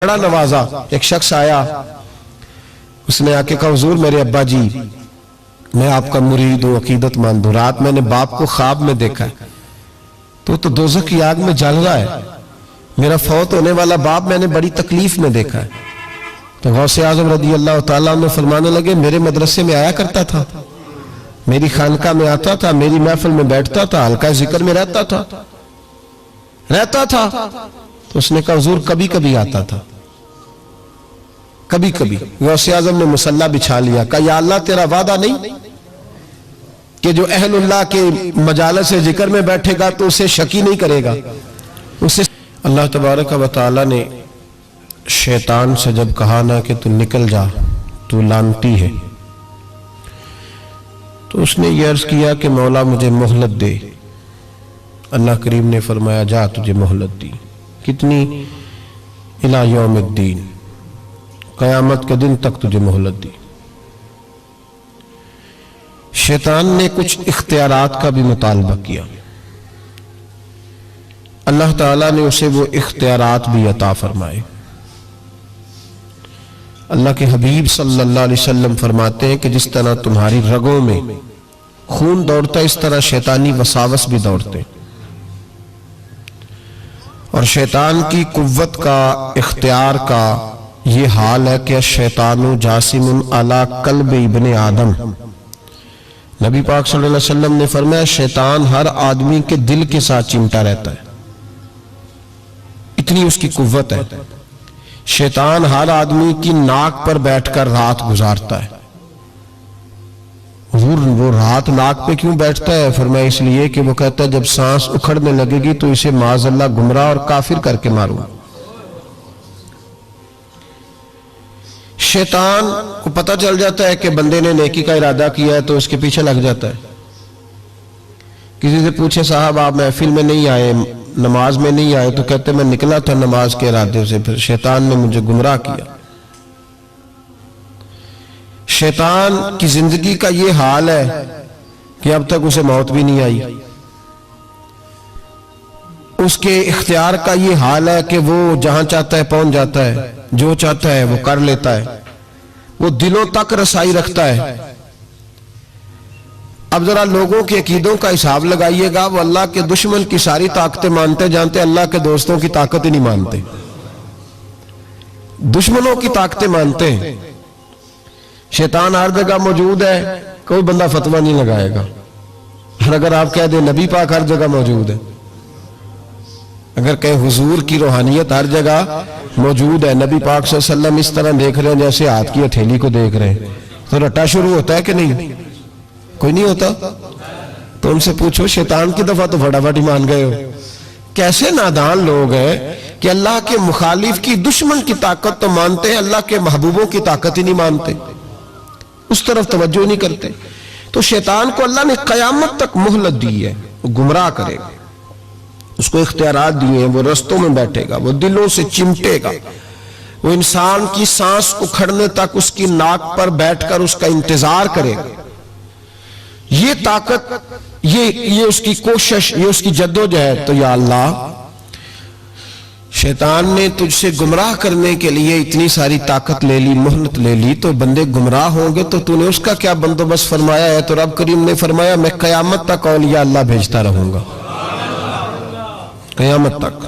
بڑا نوازا۔ ایک شخص آیا، اس نے آکے کہا حضور میرے ابا جی میں آپ کا مرید ہوں، عقیدت مند ہوں، رات میں نے باپ کو خواب میں دیکھا ہے تو دوزخ کی آگ میں جل رہا ہے، میرا فوت ہونے والا باپ میں نے بڑی تکلیف میں دیکھا ہے۔ تو غوث اعظم رضی اللہ تعالیٰ عنہ فرمانے لگے میرے مدرسے میں آیا کرتا تھا، میری خانقاہ میں آتا تھا، میری محفل میں بیٹھتا تھا، حلقہ ذکر میں رہتا تھا۔ تو اس نے کہا حضور کبھی کبھی آتا تھا، کبھی کبھی۔ غوث اعظم نے مصلی بچھا لیا، کہا یا اللہ تیرا وعدہ نہیں کہ جو اہل اللہ کے مجالس ذکر میں بیٹھے گا تو اسے شکی نہیں کرے گا اسے۔ اللہ تبارک و تعالی نے شیطان سے جب کہا نا کہ تو نکل جا، تو لعنتی ہے، تو اس نے یہ عرض کیا کہ مولا مجھے مہلت دے۔ اللہ کریم نے فرمایا جا تجھے مہلت دی، کتنی؟ الی یوم الدین، قیامت کے دن تک تجھے مہلت دی۔ شیطان نے کچھ اختیارات کا بھی مطالبہ کیا، اللہ تعالیٰ نے اسے وہ اختیارات بھی عطا فرمائے۔ اللہ کے حبیب صلی اللہ علیہ وسلم فرماتے ہیں کہ جس طرح تمہاری رگوں میں خون دوڑتا ہے اس طرح شیطانی وساوس بھی دوڑتے، اور شیطان کی قوت کا، اختیار کا یہ حال ہے کہ الشیطان جاسم علی قلب ابن آدم۔ نبی پاک صلی اللہ علیہ وسلم نے فرمایا شیطان ہر آدمی کے دل کے ساتھ چمٹا رہتا ہے، اتنی اس کی قوت ہے۔ شیطان ہر آدمی کی ناک پر بیٹھ کر رات گزارتا ہے۔ حضور وہ رات ناک پہ کیوں بیٹھتا ہے؟ فرمایا اس لیے کہ وہ کہتا ہے جب سانس اکھڑنے لگے گی تو اسے معاذ اللہ گمراہ اور کافر کر کے ماروں۔ شیطان کو پتہ چل جاتا ہے کہ بندے نے نیکی کا ارادہ کیا ہے تو اس کے پیچھے لگ جاتا ہے۔ کسی سے پوچھے صاحب آپ محفل میں نہیں آئے، نماز میں نہیں آئے، تو کہتے میں نکلا تھا نماز کے ارادے سے، پھر شیطان نے مجھے گمراہ کیا۔ شیطان کی زندگی کا یہ حال ہے کہ اب تک اسے موت بھی نہیں آئی۔ اس کے اختیار کا یہ حال ہے کہ وہ جہاں چاہتا ہے پہنچ جاتا ہے، جو چاہتا ہے وہ کر لیتا ہے، وہ دلوں تک رسائی رکھتا ہے۔ اب ذرا لوگوں کے عقیدوں کا حساب لگائیے گا، وہ اللہ کے دشمن کی ساری طاقتیں مانتے جانتے، اللہ کے دوستوں کی طاقت ہی نہیں مانتے، دشمنوں کی طاقتیں مانتے ہیں۔ شیطان ہر جگہ موجود ہے، کوئی بندہ فتویٰ نہیں لگائے گا، اور اگر آپ کہہ دیں نبی پاک ہر جگہ موجود ہے، اگر کہیں حضور کی روحانیت ہر جگہ موجود ہے، نبی پاک صلی اللہ علیہ وسلم اس طرح دیکھ رہے ہیں جیسے ہاتھ کی ہتھیلی کو دیکھ رہے ہیں، تو رٹا شروع ہوتا ہے کہ نہیں؟ کوئی نہیں ہوتا؟ تو ان سے پوچھو شیطان کی دفعہ تو فٹافٹ ہی مان گئے ہو۔ کیسے نادان لوگ ہیں کہ اللہ کے مخالف کی، دشمن کی طاقت تو مانتے ہیں، اللہ کے محبوبوں کی طاقت ہی نہیں مانتے، اس طرف توجہ نہیں کرتے۔ تو شیطان کو اللہ نے قیامت تک مہلت دی ہے، وہ گمراہ کرے گا، اس کو اختیارات دیے ہیں، وہ رستوں میں بیٹھے گا، وہ دلوں سے چمٹے گا، وہ انسان کی سانس اکھڑنے تک اس کی ناک پر بیٹھ کر اس کا انتظار کرے گا۔ یہ طاقت، یہ اس کی کوشش، یہ اس کی جدوجہد۔ تو یا اللہ شیطان نے تجھ سے گمراہ کرنے کے لیے اتنی ساری طاقت لے لی، مہلت لے لی، تو بندے گمراہ ہوں گے تو نے اس کا کیا بندوبست فرمایا ہے؟ تو رب کریم نے فرمایا میں قیامت تک اولیاء اللہ بھیجتا رہوں گا، قیامت تک،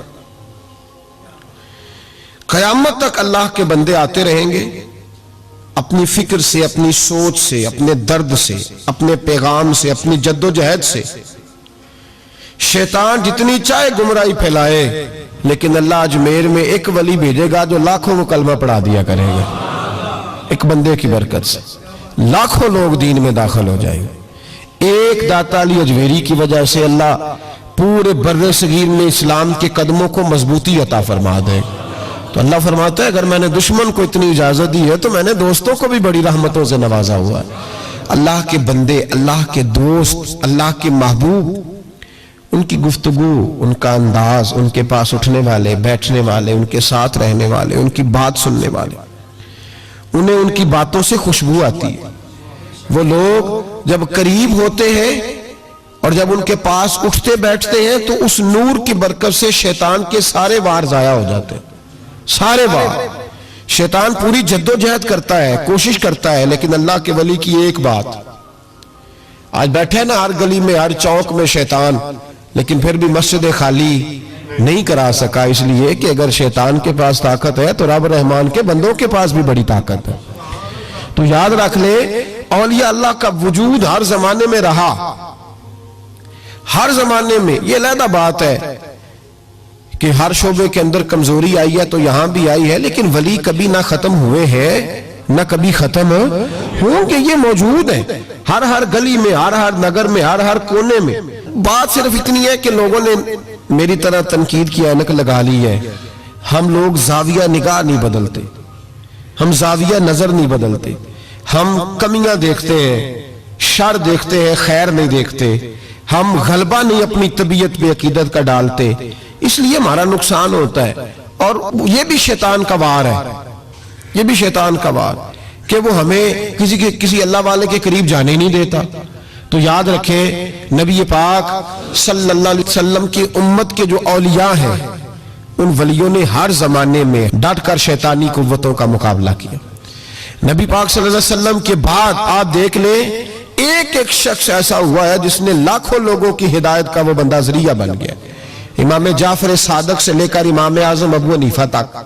قیامت تک اللہ کے بندے آتے رہیں گے، اپنی فکر سے، اپنی سوچ سے، اپنے درد سے، اپنے پیغام سے، اپنی جدوجہد سے۔ شیطان جتنی چاہے گمراہی پھیلائے، لیکن اللہ اجمیر میں ایک ولی بھیجے گا جو لاکھوں کو کلمہ پڑھا دیا کرے گا، ایک بندے کی برکت سے لاکھوں لوگ دین میں داخل ہو جائیں گے۔ ایک داتا علی اجمیری کی وجہ سے اللہ پورے بر صغیر میں اسلام کے قدموں کو مضبوطی عطا فرما دے۔ تو اللہ فرماتا ہے اگر میں نے دشمن کو اتنی اجازت دی ہے تو میں نے دوستوں کو بھی بڑی رحمتوں سے نوازا ہوا ہے۔ اللہ کے بندے، اللہ کے دوست، اللہ کے محبوب، ان کی گفتگو، ان کا انداز، ان کے پاس اٹھنے والے، بیٹھنے والے، ان کے ساتھ رہنے والے، ان کی بات سننے والے، انہیں ان کی باتوں سے خوشبو آتی ہے۔ وہ لوگ جب قریب ہوتے ہیں اور جب ان کے پاس اٹھتے بیٹھتے ہیں تو اس نور کی برکت سے شیطان کے سارے وار ضائع ہو جاتے ہیں۔ سارے بار شیطان پوری جدوجہد کرتا ہے، کوشش کرتا ہے، لیکن اللہ کے ولی کی ایک بات، آج بیٹھے نا ہر گلی میں ہر چوک میں شیطان، لیکن پھر بھی مسجد خالی نہیں کرا سکا، اس لیے کہ اگر شیطان کے پاس طاقت ہے تو رب رحمان کے بندوں کے پاس بھی بڑی طاقت ہے۔ تو یاد رکھ لے، اولیاء اللہ کا وجود ہر زمانے میں رہا، ہر زمانے میں۔ یہ علیحدہ بات ہے کہ ہر شعبے کے اندر کمزوری آئی ہے تو یہاں بھی آئی ہے، لیکن ولی کبھی نہ ختم ہوئے ہیں نہ کبھی ختم ہوں گے، یہ موجود ہے ہر گلی میں، ہر نگر میں، ہر کونے میں۔ بات صرف اتنی ہے کہ لوگوں نے میری طرح تنقید کی اینک لگا لی ہے، ہم لوگ زاویہ نگاہ نہیں بدلتے، ہم زاویہ نظر نہیں بدلتے، ہم کمیاں دیکھتے ہیں، شر دیکھتے ہیں، خیر نہیں دیکھتے، ہم غلبہ نہیں اپنی طبیعت پہ عقیدت کا ڈالتے، اس لیے ہمارا نقصان ہوتا ہے۔ اور یہ بھی شیطان کا وار ہے، یہ بھی شیطان کا وار کہ وہ ہمیں کسی اللہ والے کے قریب جانے نہیں دیتا۔ تو یاد رکھیں، نبی پاک صلی اللہ علیہ وسلم کی امت کے جو اولیاء ہیں، ان ولیوں نے ہر زمانے میں ڈٹ کر شیطانی قوتوں کا مقابلہ کیا۔ نبی پاک صلی اللہ علیہ وسلم کے بعد آپ دیکھ لیں، ایک ایک شخص ایسا ہوا ہے جس نے لاکھوں لوگوں کی ہدایت کا وہ بندہ ذریعہ بن گیا۔ امام جعفر صادق سے لے کر امام اعظم ابو حنیفہ تک،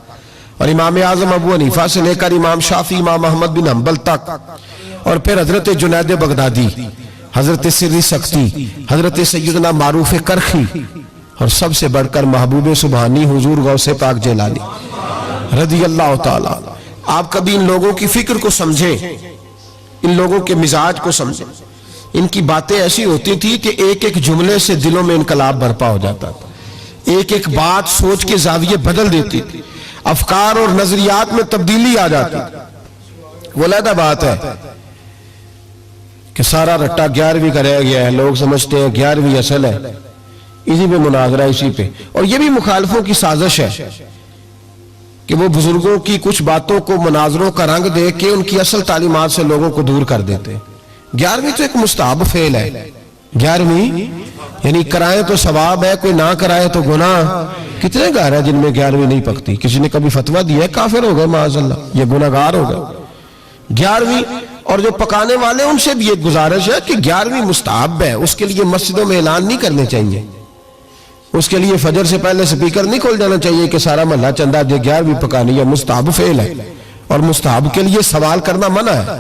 اور امام اعظم ابو حنیفہ سے لے کر امام شافعی، امام احمد بن حنبل تک، اور پھر حضرت جنید بغدادی، حضرت سری سختی، حضرت سیدنا معروف کرخی، اور سب سے بڑھ کر محبوب سبحانی حضور غوث پاک جیلانی رضی اللہ تعالیٰ۔ آپ کبھی ان لوگوں کی فکر کو سمجھیں، ان لوگوں کے مزاج کو سمجھیں۔ ان کی باتیں ایسی ہوتی تھی کہ ایک ایک جملے سے دلوں میں انقلاب برپا ہو جاتا تھا، ایک ایک بات سوچ کے زاویے بدل دیتی تھی، افکار اور نظریات میں تبدیلی آ جاتی تھی۔ وہ علیحدہ بات ہے کہ سارا رٹا 11ویں کا رہ گیا ہے، لوگ سمجھتے ہیں 11ویں اصل ہے، اسی پہ مناظرہ، اسی پہ۔ اور یہ بھی مخالفوں کی سازش ہے کہ وہ بزرگوں کی کچھ باتوں کو مناظروں کا رنگ دے کے ان کی اصل تعلیمات سے لوگوں کو دور کر دیتے ہیں۔ 11ویں تو ایک مستحب فعل ہے، 11ویں یعنی کرائے تو ثواب ہے، کوئی نہ کرائے تو گناہ۔ کتنے گھر ہیں جن میں 11ویں نہیں پکتی؟ کسی نے کبھی فتویٰ دیا ہے کافر ہو گئے معاذ اللہ، یہ گناہگار ہو گئے۔ 11ویں، اور جو پکانے والے ان سے بھی ایک گزارش ہے کہ 11ویں مستحب ہے، اس کے لیے مسجدوں میں اعلان نہیں کرنے چاہیے، اس کے لیے فجر سے پہلے سپیکر نہیں کھول جانا چاہیے کہ سارا محلہ چندہ دے 11ویں پکانی ہے، مستحب فعل ہے، اور مستحب کے لیے سوال کرنا منع ہے،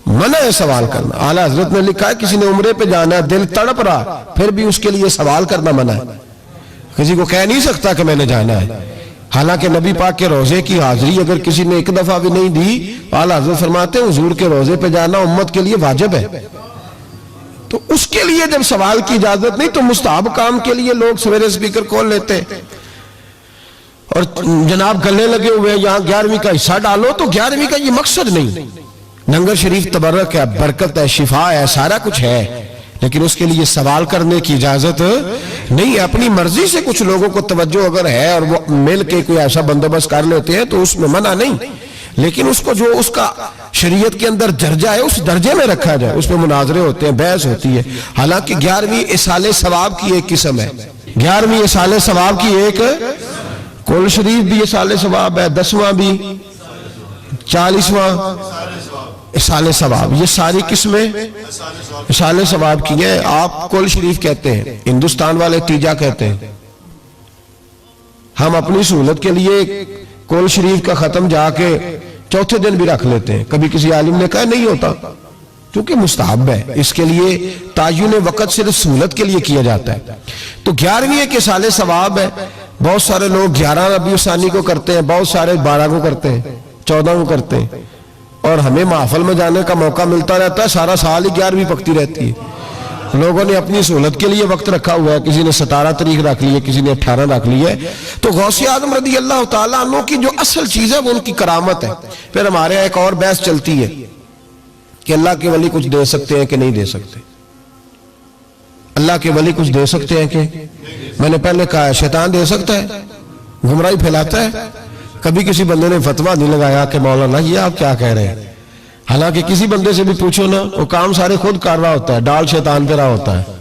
منع ہے سوال کرنا۔ اعلیٰ حضرت نے لکھا ہے کسی نے عمرے پہ جانا ہے، دل تڑپ رہا، پھر بھی اس کے لیے سوال کرنا منع ہے، کسی کو کہہ نہیں سکتا کہ میں نے جانا ہے۔ حالانکہ نبی پاک کے روزے کی حاضری اگر کسی نے ایک دفعہ بھی نہیں دی، اعلیٰ حضرت فرماتے ہیں حضور کے روزے پہ جانا امت کے لیے واجب ہے، تو اس کے لیے جب سوال کی اجازت نہیں تو مستحب کام کے لیے لوگ سویرے سپیکر کھول لیتے اور جناب گلے لگے ہوئے یہاں 11ویں کا حصہ ڈالو، تو 11ویں کا یہ مقصد نہیں۔ لنگر شریف تبرک ہے، برکت ہے، شفا ہے، سارا کچھ ہے، لیکن اس کے لیے سوال کرنے کی اجازت نہیں ہے۔ اپنی مرضی سے کچھ لوگوں کو توجہ اگر ہے اور وہ مل کے کوئی ایسا بندوبست کر لیتے ہیں تو اس میں منع نہیں، لیکن اس کو جو اس کا شریعت کے اندر درجہ ہے اس درجے میں رکھا جائے، اس میں مناظرے ہوتے ہیں، بحث ہوتی ہے۔ حالانکہ 11ویں اصال ثواب کی ایک قسم ہے، 11ویں اصال ثواب کی ایک، کل شریف بھی اصال ثواب ہے، 10واں بھی، 40واں اصال ثواب، یہ ساری قسمیں اصال ثواب کی ہیں۔ آپ کل شریف کہتے ہیں، ہندوستان والے تیجا کہتے ہیں، ہم اپنی سہولت کے لیے کل شریف کا ختم جا کے چوتھے دن بھی رکھ لیتے ہیں۔ کبھی کسی عالم نے کہا نہیں ہوتا، کیونکہ مستحب ہے، اس کے لیے تعین وقت صرف سہولت کے لیے کیا جاتا ہے۔ تو 11ویں ایک اصال ثواب ہے۔ بہت سارے لوگ 11 ربیع الثانی کو کرتے ہیں، بہت سارے 12 کو کرتے ہیں، 14 کو کرتے ہیں، اور ہمیں محفل میں جانے کا موقع ملتا رہتا ہے، سارا سال ہی 11ویں پکتی رہتی ہے۔ لوگوں نے اپنی سہولت کے لیے وقت رکھا ہوا ہے، کسی نے 17 تاریخ رکھ لی ہے، کسی نے 18 رکھ لی ہے۔ تو غوث اعظم رضی اللہ تعالیٰ عنہ کی جو اصل چیز ہے وہ ان کی کرامت ہے۔ پھر ہمارے یہاں ایک اور بحث چلتی ہے کہ اللہ کے ولی کچھ دے سکتے ہیں کہ نہیں دے سکتے، اللہ کے ولی کچھ دے سکتے ہیں کہ، میں نے پہلے کہا ہے شیطان دے سکتا ہے، گمراہی پھیلاتا ہے۔ کبھی کسی بندے نے فتویٰ نہیں لگایا کہ مولانا یہ آپ کیا کہہ رہے ہیں، حالانکہ کسی بندے سے بھی پوچھو نا، وہ کام سارے خود کر رہا ہوتا ہے، ڈال شیطان پہ رہا ہوتا ہے،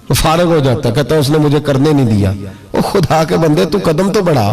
وہ فارغ ہو جاتا ہے، کہتا ہے اس نے مجھے کرنے نہیں دیا۔ وہ خدا کے بندے تو قدم تو بڑھا،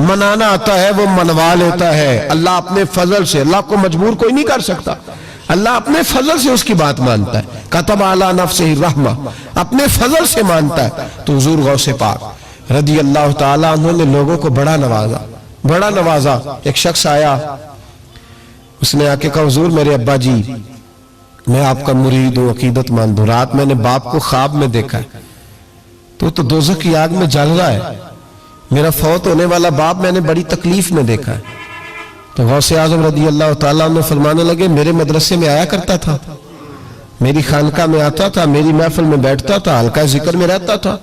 منانا آتا ہے وہ منوا لیتا ہے. اللہ اپنے فضل سے, اللہ کو مجبور کوئی نہیں کر سکتا, اللہ اپنے فضل سے اس کی بات مانتا ہے. کتب علی نفسہ الرحمہ, اپنے فضل سے مانتا ہے. تو حضور غوث پاک رضی اللہ تعالیٰ عنہ نے لوگوں کو بڑا نوازا. ایک شخص آیا, اس نے آ کے کہا حضور میرے ابا جی میں آپ کا مرید ہوں, عقیدت مند ہوں, رات میں نے باپ کو خواب میں دیکھا ہے تو دوزخ کی آگ میں جل رہا ہے, میرا فوت ہونے والا باپ میں نے بڑی تکلیف میں دیکھا ہے. تو غوث اعظم رضی اللہ تعالیٰ عنہ فرمانے لگے میرے مدرسے میں آیا کرتا تھا, میری خانقاہ میں آتا تھا, میری محفل میں بیٹھتا تھا, حلقہ ذکر میں رہتا تھا.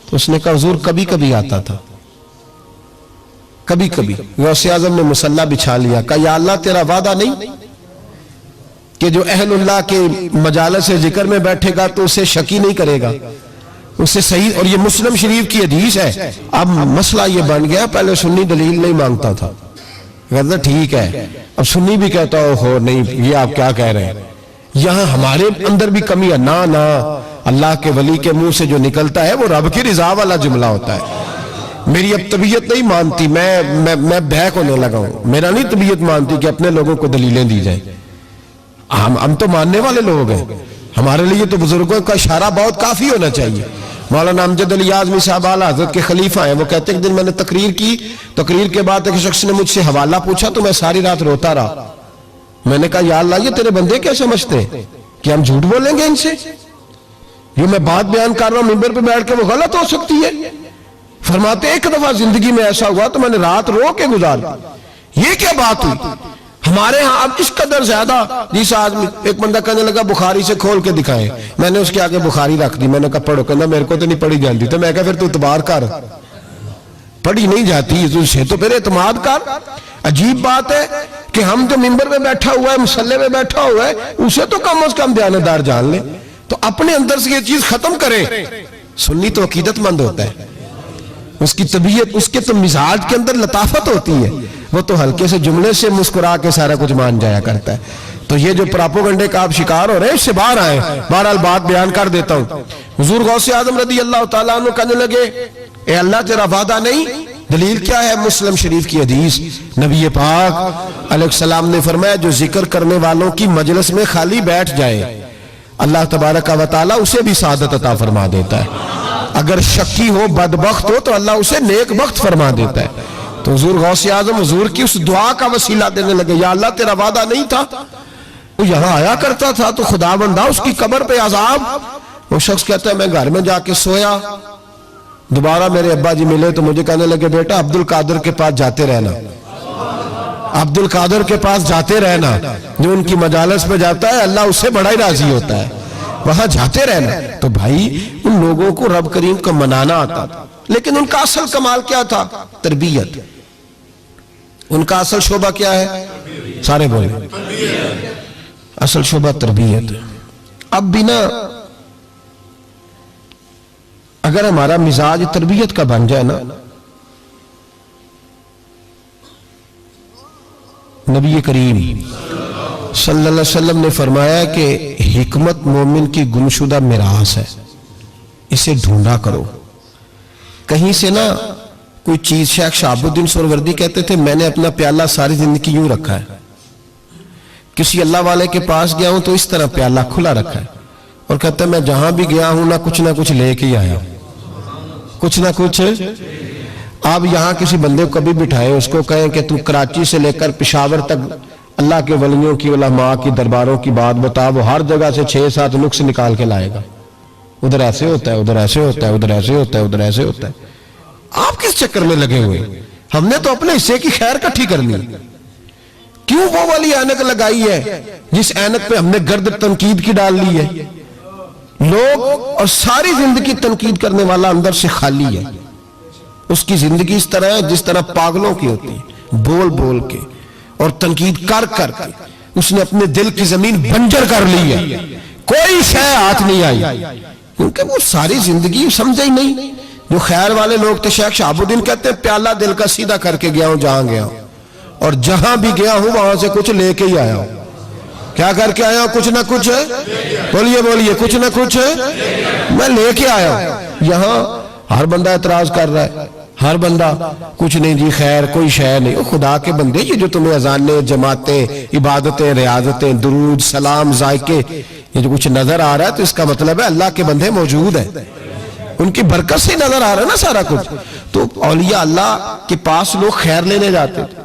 تو اس نے کہا حضور کبھی کبھی آتا تھا, کبھی کبھی. غوث اعظم نے مصلی بچھا لیا, کہا یا اللہ تیرا وعدہ نہیں کہ جو اہل اللہ کے مجالس ذکر میں بیٹھے گا تو اسے شکی نہیں کرے گا, اسے صحیح. اور یہ مسلم شریف کی حدیث ہے. اب مسئلہ یہ بن گیا, پہلے سنی دلیل نہیں مانگتا تھا, کہتا ٹھیک ہے, اب سنی بھی کہتا ہو نہیں یہ آپ کیا کہہ رہے ہیں, یہاں ہمارے اندر بھی کمی ہے. نا اللہ کے ولی کے منہ سے جو نکلتا ہے وہ رب کی رضا والا جملہ ہوتا ہے. میری اب طبیعت نہیں مانتی, میں بہک ہونے لگا ہوں, میرا نہیں طبیعت مانتی کہ اپنے لوگوں کو دلیلیں دی جائیں. ہم تو ماننے والے لوگ ہیں, ہمارے لیے تو بزرگوں کا اشارہ بہت کافی ہونا چاہیے. مولانا امجد علی اعظمی صاحب اعلیٰ حضرت کے خلیفہ ہیں, وہ کہتے ہیں کہ دن میں نے تقریر کی, تقریر کے بعد ایک شخص نے مجھ سے حوالہ پوچھا تو میں ساری رات روتا رہا. میں نے کہا یا اللہ یہ تیرے بندے کیا سمجھتے ہیں کہ ہم جھوٹ بولیں گے ان سے, یہ میں بات بیان کر رہا ہوں ممبر پہ بیٹھ کے وہ غلط ہو سکتی ہے. فرماتے ایک دفعہ زندگی میں ایسا ہوا تو میں نے رات رو کے گزار دی. یہ کیا بات ہوئی ہمارے ہاں اب اس قدر زیادہ. جس آدمی ایک بندہ کہنے لگا بخاری سے کھول کے دکھائیں, میں نے اس کے آگے بخاری رکھ دی, میں نے کہا پڑھو, کہنا میرے کو تو نہیں پڑھی جاتی. تو میں کہا پھر تو اعتبار کر, پڑھی نہیں جاتی تو پھر اعتماد کر. عجیب بات ہے کہ ہم جو ممبر میں بیٹھا ہوا ہے, مصلی میں بیٹھا ہوا ہے, اسے تو کم از کم دیانتدار جان لیں. تو اپنے اندر سے یہ چیز ختم کریں. سنی تو عقیدت مند ہوتا ہے, اس کی طبیعت, اس کے تو مزاج کے اندر لطافت ہوتی ہے, وہ تو ہلکے سے جملے سے مسکرا کے سارا کچھ مان جایا کرتا ہے. تو یہ جو پراپوگنڈے کا آپ شکار ہو رہے ہیں اس سے باہر آئیں. بہرحال بات بیان کر دیتا ہوں. حضور غوث اعظم رضی اللہ تعالیٰ عنہ کہنے لگے اے اللہ تیرا وعدہ نہیں, دلیل کیا ہے؟ مسلم شریف کی حدیث, نبی پاک علیہ السلام نے فرمایا جو ذکر کرنے والوں کی مجلس میں خالی بیٹھ جائے اللہ تبارک و تعالیٰ اسے بھی سعادت عطا فرما دیتا ہے. اگر شکی ہو, بدبخت ہو تو اللہ اسے نیک بخت فرما دیتا ہے. تو حضور غوث اعظم حضور کی اس دعا کا وسیلہ دینے لگے, یا اللہ تیرا وعدہ نہیں تھا, وہ یہاں آیا کرتا تھا تو خدا بندہ اس کی قبر پہ عذاب. وہ شخص کہتا ہے میں گھر میں جا کے سویا, دوبارہ میرے ابا جی ملے تو مجھے کہنے لگے بیٹا عبد القادر کے پاس جاتے رہنا, عبد القادر کے پاس جاتے رہنا, جو ان کی مجالس پہ جاتا ہے اللہ اس سے بڑا ہی راضی ہوتا ہے, وہاں جاتے رہنا. تو بھائی ان لوگوں کو رب کریم کو منانا آتا تھا, لیکن ان کا اصل کمال کیا تھا؟ تربیت. ان کا اصل شعبہ کیا ہے؟ سارے بولے, اصل شعبہ تربیت. اب بھی نا اگر ہمارا مزاج تربیت کا بن جائے نا, نبی کریم صلی اللہ علیہ وسلم نے فرمایا کہ حکمت مومن کی گمشدہ میراث ہے, اسے ڈھونڈا کرو. کہیں سے نا کوئی چیز, شیخ شہاب الدین سہروردی کہتے تھے میں نے اپنا پیالہ ساری زندگی یوں رکھا ہے, کسی اللہ والے کے پاس گیا ہوں تو اس طرح پیالہ کھلا رکھا ہے, اور کہتا ہے میں جہاں بھی گیا ہوں نہ کچھ لے کے ہی آیا ہوں, کچھ نہ کچھ. آپ یہاں کسی بندے کو کبھی بٹھائیں, اس کو کہیں کہ تو کراچی سے لے کر پشاور تک اللہ کے ولیوں کی, علماء کی درباروں کی بات بتا, وہ ہر جگہ سے 6-7 نقص نکال کے لائے گا. ادھر ایسے ہوتا ہے, ادھر ایسے ہوتا ہے, ادھر ایسے ہوتا ہے, ادھر ایسے ہوتا ہے. آپ کس چکر میں لگے ہوئے؟ ہم نے تو اپنے حصے کی خیر کٹھی کرنی. کیوں وہ والی اینک لگائی ہے جس اینک پہ ہم نے گرد تنقید کی ڈال لی ہے؟ لوگ اور ساری زندگی تنقید کرنے والا اندر سے خالی ہے. اس کی زندگی اس طرح ہے جس طرح پاگلوں کی ہوتی ہے, بول بول کے اور تنقید کر کر کے اس نے اپنے دل کی زمین بنجر کر لی ہے, کوئی شے ہاتھ نہیں آئی, کیونکہ وہ ساری زندگی سمجھے ہی نہیں. جو خیر والے لوگ تھے, شیخ شہاب الدین کہتے ہیں پیالہ دل کا سیدھا کر کے گیا ہوں جہاں گیا ہوں, اور جہاں بھی گیا ہوں وہاں سے کچھ لے کے ہی آیا ہوں. کیا کر کے آیا ہوں؟ کچھ نہ کچھ, بولیے کچھ نہ کچھ میں لے کے آیا ہوں. یہاں ہر بندہ اعتراض کر رہا ہے، ہر بندہ کچھ نہیں جی خیر کوئی شے نہیں. خدا کے بندے یہ جو تمہیں اذانیں، جماعتیں، عبادتیں، ریاضتیں، درود، سلام، ذائقے، یہ جو کچھ نظر آ رہا ہے تو اس کا مطلب ہے اللہ کے بندے موجود ہیں، ان کی برکت سے نظر آ رہا ہے نا سارا کچھ. تو اولیاء اللہ کے پاس لوگ خیر لینے جاتے تھے،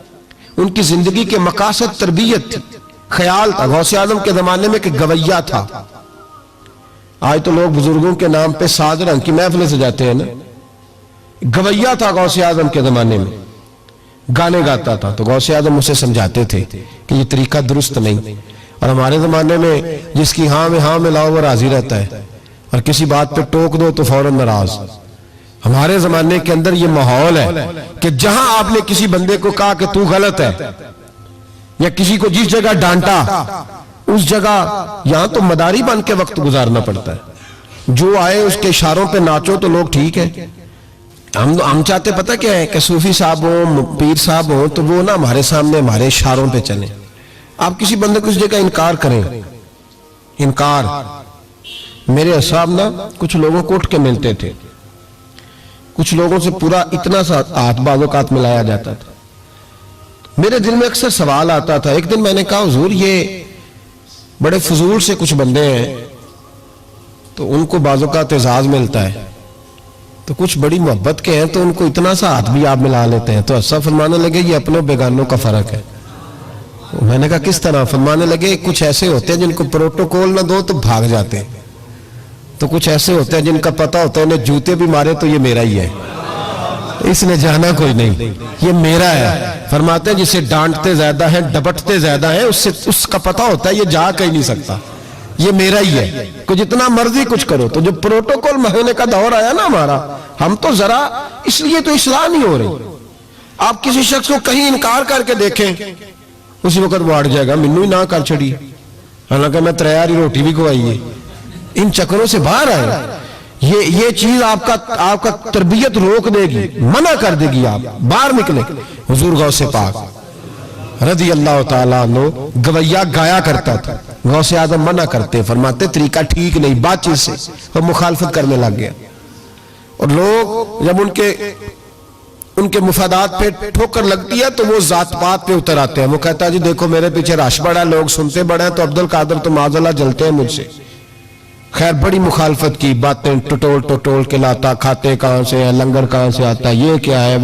ان کی زندگی کے مقاصد تربیت تھی، خیال تھا. غوث اعظم کے زمانے میں کہ گویا تھا. آج تو لوگ بزرگوں کے نام پہ ساز رنگ کی محفلیں سجاتے ہیں نا. گویا تھا غوث اعظم کے زمانے میں، گانے گاتا تھا. تو غوث اعظم اسے سمجھاتے تھے کہ یہ طریقہ درست نہیں. اور ہمارے زمانے میں جس کی ہاں میں ہاں ملاؤ وہ راضی رہتا ہے، اور کسی بات پہ ٹوک دو تو فوراً ناراض. ہمارے زمانے کے اندر یہ ماحول ہے کہ جہاں آپ نے کسی بندے کو کہا کہ تو غلط ہے، یا کسی کو جس جگہ ڈانٹا اس جگہ یہاں تو مداری بن کے وقت گزارنا پڑتا ہے. جو آئے اس کے اشاروں پہ ناچو تو لوگ ٹھیک ہے. ہم چاہتے پتہ کیا ہے کہ صوفی صاحب ہوں، پیر صاحب ہوں تو وہ نا ہمارے سامنے ہمارے اشاروں پہ چلیں. آپ کسی بندے کو اس جگہ انکار کریں، انکار. میرے صاحب نا کچھ لوگوں کو اٹھ کے ملتے تھے، کچھ لوگوں سے پورا اتنا سا ہاتھ بعض اوقات ملایا جاتا تھا. میرے دل میں اکثر سوال آتا تھا. ایک دن میں نے کہا حضور یہ بڑے فضول سے کچھ بندے ہیں تو ان کو بعض اوقات اعزاز ملتا ہے، تو کچھ بڑی محبت کے ہیں تو ان کو اتنا سا ہاتھ بھی آپ ملا لیتے ہیں. تو ایسا فرمانے لگے یہ اپنوں بیگانوں کا فرق ہے. میں نے کہا کس طرح؟ فرمانے لگے کچھ ایسے ہوتے ہیں جن کو پروٹوکول نہ دو تو بھاگ جاتے ہیں، تو کچھ ایسے ہوتے ہیں جن کا پتہ ہوتا ہے انہیں جوتے بھی مارے تو یہ میرا ہی ہے، اس نے جانا کوئی نہیں، یہ میرا ہے. فرماتے ہیں جسے ڈانٹتے زیادہ ہیں ڈبٹتے زیادہ ہیں اس کا پتہ ہوتا ہے یہ جا کہیں نہیں سکتا، یہ میرا ہی ہے، کو جتنا مرضی کچھ کرو. تو جو پروٹوکول مہینے کا دور آیا نا ہمارا، ہم تو ذرا اس لیے تو اصلاح نہیں ہو رہی. آپ کسی شخص کو کہیں انکار کر کے دیکھیں اسی وقت وہ اڑ جائے گا منو ہی نہ کر چھڑی، حالانکہ میں تریاری روٹی بھی کھوائی ہے. ان چکروں سے باہر آئے. یہ چیز آپ کا تربیت روک دے گی، منع کر دے گی، آپ باہر نکلے. حضور غوث پاک رضی اللہ تعالیٰ عنہ گویا گایا کرتا تھا، غوث اعظم منع کرتے، فرماتے طریقہ ٹھیک نہیں، بات چیز سے وہ مخالفت کرنے لگ گیا. اور لوگ جب ان کے مفادات پہ ٹھوکر لگتی ہے تو وہ ذات پات پہ اتر آتے ہیں. وہ کہتا ہے جی دیکھو میرے پیچھے رش بڑا ہے، لوگ سنتے بڑے ہیں، تو عبدالقادر تو معاذاللہ جلتے ہیں مجھ سے. خیر بڑی مخالفت کی، باتیں ٹٹول کے لاتا، کھاتے کہاں سے ہیں، لنگر کہاں سے آتا ہے، یہ کیا ہے.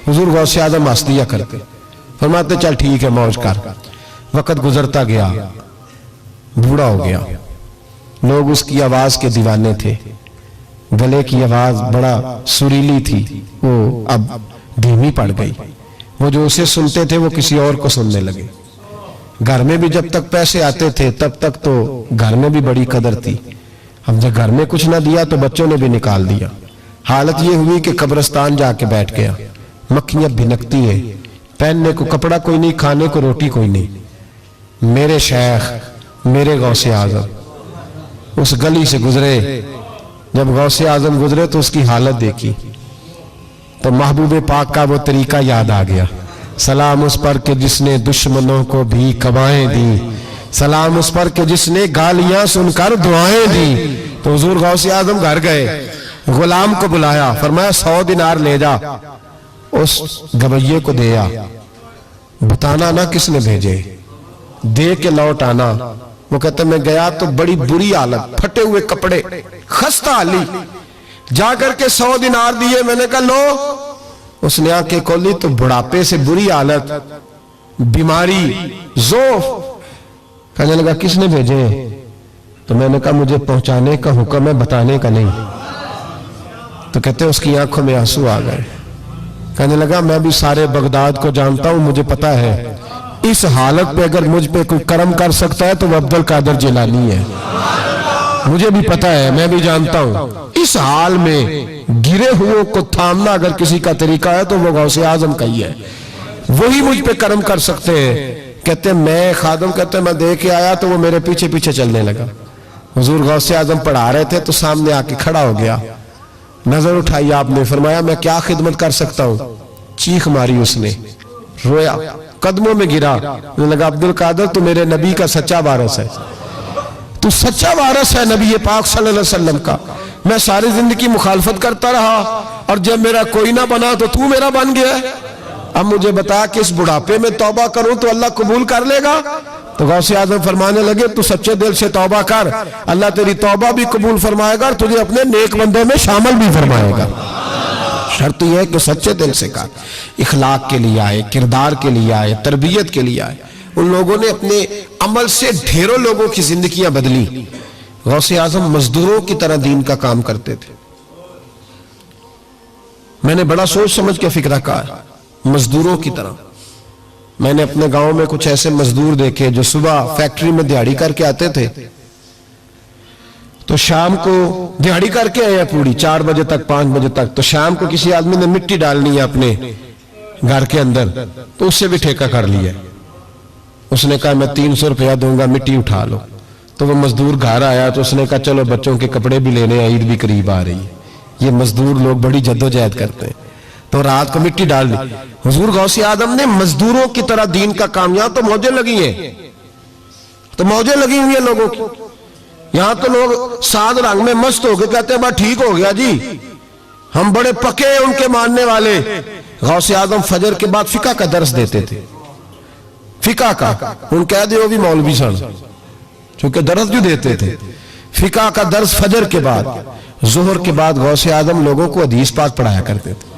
حضور غوث اعظم ہنس دیا کرتے، فرماتے چل ٹھیک ہے موج کر. وقت گزرتا گیا، بوڑھا ہو گیا، لوگ اس کی آواز کے دیوانے تھے. گلے کی آواز بڑا سریلی تھی، وہ اب دھیمی پڑ گئی. وہ جو اسے سنتے تھے وہ کسی اور کو سننے لگے. گھر میں بھی جب تک پیسے آتے تھے تب تک تو گھر میں بھی بڑی قدر تھی. اب جب گھر میں کچھ نہ دیا تو بچوں نے بھی نکال دیا. حالت یہ ہوئی کہ قبرستان جا کے بیٹھ گیا. مکھیاں بھنکتی ہیں، پہننے کو کپڑا کوئی نہیں، کھانے کو روٹی کوئی نہیں. میرے شیخ، میرے غوث اعظم اس گلی سے گزرے. جب غوث اعظم گزرے تو اس کی حالت دیکھی تو محبوب پاک کا وہ طریقہ یاد آ گیا. سلام اس پر کہ جس نے دشمنوں کو بھی کوائیں دی، سلام اس پر کہ جس نے گالیاں سن کر دعائیں دی. تو حضور غوث اعظم گھر گئے، غلام کو بلایا، فرمایا 100 دینار لے جا، اس گویے کو دیا، بتانا نہ کس نے بھیجے، دے کے لوٹ آنا. وہ کہتا میں گیا تو بڑی بری حالت، پھٹے ہوئے کپڑے، خستہ حالی. جا کر کے 100 دینار دیے. میں نے کہا لو. اس نے آنکھیں کھولی تو بڑھاپے سے بری حالت، بیماری، ضعف. کہنے لگا کس نے بھیجے؟ تو میں نے کہا مجھے پہنچانے کا حکم ہے، بتانے کا نہیں. تو کہتے اس کی آنکھوں میں آنسو آ گئے. کہنے لگا میں بھی سارے بغداد کو جانتا ہوں، مجھے پتا ہے اس حالت پہ اگر مجھ پہ کوئی کرم کر سکتا ہے تو وہ عبدالقادر جیلانی ہے. مجھے بھی پتا ہے، میں بھی جانتا ہوں اس حال میں گرے ہوئے کو تھامنا اگر کسی کا طریقہ ہے تو وہ غوث اعظم کا ہی ہے، وہی مجھ پہ کرم کر سکتے ہیں. کہتے میں خادم، کہتے میں دے کے آیا تو وہ میرے پیچھے پیچھے چلنے لگا. حضور غوث اعظم پڑھا رہے تھے تو سامنے آ کے کھڑا ہو گیا. نظر اٹھائی آپ نے، فرمایا میں کیا خدمت کر سکتا ہوں. چیخ ماری اس نے، رویا، قدموں میں گرا. لگا عبدالقادر تو میرے نبی کا سچا وارث ہے، تو سچا وارث ہے نبی پاک صلی اللہ علیہ وسلم کا. میں ساری زندگی مخالفت کرتا رہا اور جب میرا کوئی نہ بنا تو تو میرا بن گیا. اب مجھے بتا کہ اس بڑھاپے میں توبہ کروں تو اللہ قبول کر لے گا؟ تو غوث اعظم فرمانے لگے تو سچے دل سے توبہ کر، اللہ تیری توبہ بھی قبول فرمائے گا اور تجھے اپنے نیک بندوں میں شامل بھی فرمائے گا. شرط یہ ہے کہ سچے دل سے کر، اخلاق کے لیے آئے، کردار کے لیے آئے، تربیت کے لیے آئے. ان لوگوں نے اپنے عمل سے ڈھیروں لوگوں کی زندگیاں بدلی. غوث اعظم مزدوروں کی طرح دین کا کام کرتے تھے. میں نے بڑا سوچ سمجھ کے فکرہ کہا ہے، مزدوروں کی طرح. میں نے اپنے گاؤں میں کچھ ایسے مزدور دیکھے جو صبح فیکٹری میں دیہڑی کر کے آتے تھے تو شام کو دیہڑی کر کے آئے پوری 4 بجے تک 5 بجے تک، تو شام کو کسی آدمی نے مٹی ڈالنی ہے اپنے گھر کے اندر تو اس سے بھی ٹھیکہ کر لیا. اس نے کہا میں 300 روپیہ دوں گا، مٹی اٹھا لو. تو وہ مزدور گھر آیا تو اس نے کہا چلو بچوں کے کپڑے بھی لینے، عید بھی قریب آ رہی ہے. یہ مزدور لوگ بڑی جدوجہد کرتے ہیں. تو رات کو مٹی ڈال دی. حضور غوث اعظم نے مزدوروں کی طرح دین کا کام، یہاں تو موجیں لگی ہیں، تو موجیں لگی ہوئی ہیں لوگوں کی. یہاں تو لوگ ساد رنگ میں مست ہو کے کہتے ہیں بس ٹھیک ہو گیا جی، ہم بڑے پکے ہیں ان کے ماننے والے. غوث اعظم فجر کے بعد فقہ کا درس دیتے تھے. فقہ کا ان کہہ دے وہ بھی مولوی سن، چونکہ درس بھی دیتے تھے. فقہ کا درس فجر کے بعد. ظہر کے بعد غوث اعظم لوگوں کو حدیث پاک پڑھایا کرتے تھے.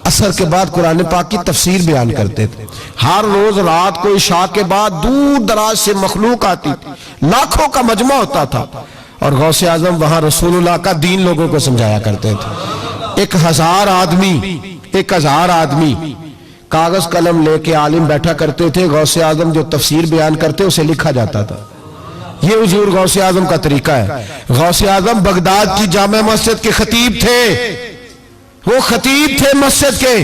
عصر کے بعد قرآن پاک کی تفسیر بیان کرتے تھے. ہر روز رات کو عشاء کے بعد دور دراز سے مخلوق آتی تھی، لاکھوں کا مجمع ہوتا تھا اور غوث اعظم وہاں رسول اللہ کا دین لوگوں کو سمجھایا کرتے تھے. 1000 آدمی کاغذ قلم لے کے عالم بیٹھا کرتے تھے. غوث اعظم جو تفسیر بیان کرتے اسے لکھا جاتا تھا. یہ حضور غوث اعظم کا طریقہ ہے. غوث اعظم بغداد کی جامع مسجد کے خطیب تھے. وہ خطیب تھے مسجد کے.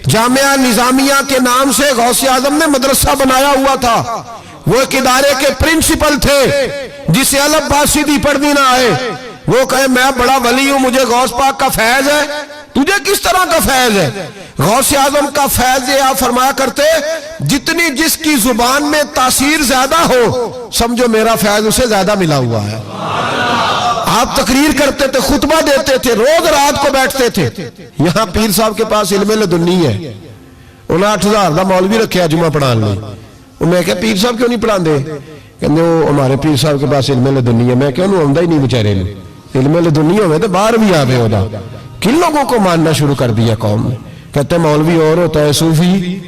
جامعہ نظامیہ کے نام سے غوث اعظم نے مدرسہ بنایا ہوا تھا. وہ ایک ادارے کے پرنسپل تھے. جسے الف با سیدھی پڑھنی نہ آئے وہ کہے میں بڑا ولی ہوں، مجھے غوث پاک کا فیض ہے. تجھے کس طرح کا فیض ہے؟ غوث اعظم کا فیض یہ آپ فرمایا کرتے جتنی جس کی زبان میں تاثیر زیادہ ہو سمجھو میرا فیض اسے زیادہ ملا ہوا ہے. آپ تقریر کرتے تھے، خطبہ دیتے تھے، روز رات کو بیٹھتے تھے. یہاں پیر صاحب کے پاس علم لدنی ہے، انہیں 8000 دا مولوی رکھیا جمعہ پڑھان لیں. میں کہا پیر صاحب کیوں نہیں پڑھان دے؟ کہنے وہ ہمارے پیر صاحب کے پاس علم لدنی ہے. میں کہا انہوں آمدہ ہی نہیں بچارے نے. علم لدنی ہوئے تو باہر بھی آوے ہودا. کن لوگوں کو ماننا شروع کر دیا قوم نے؟ کہتے ہیں مولوی اور ہوتا ہے صوفی.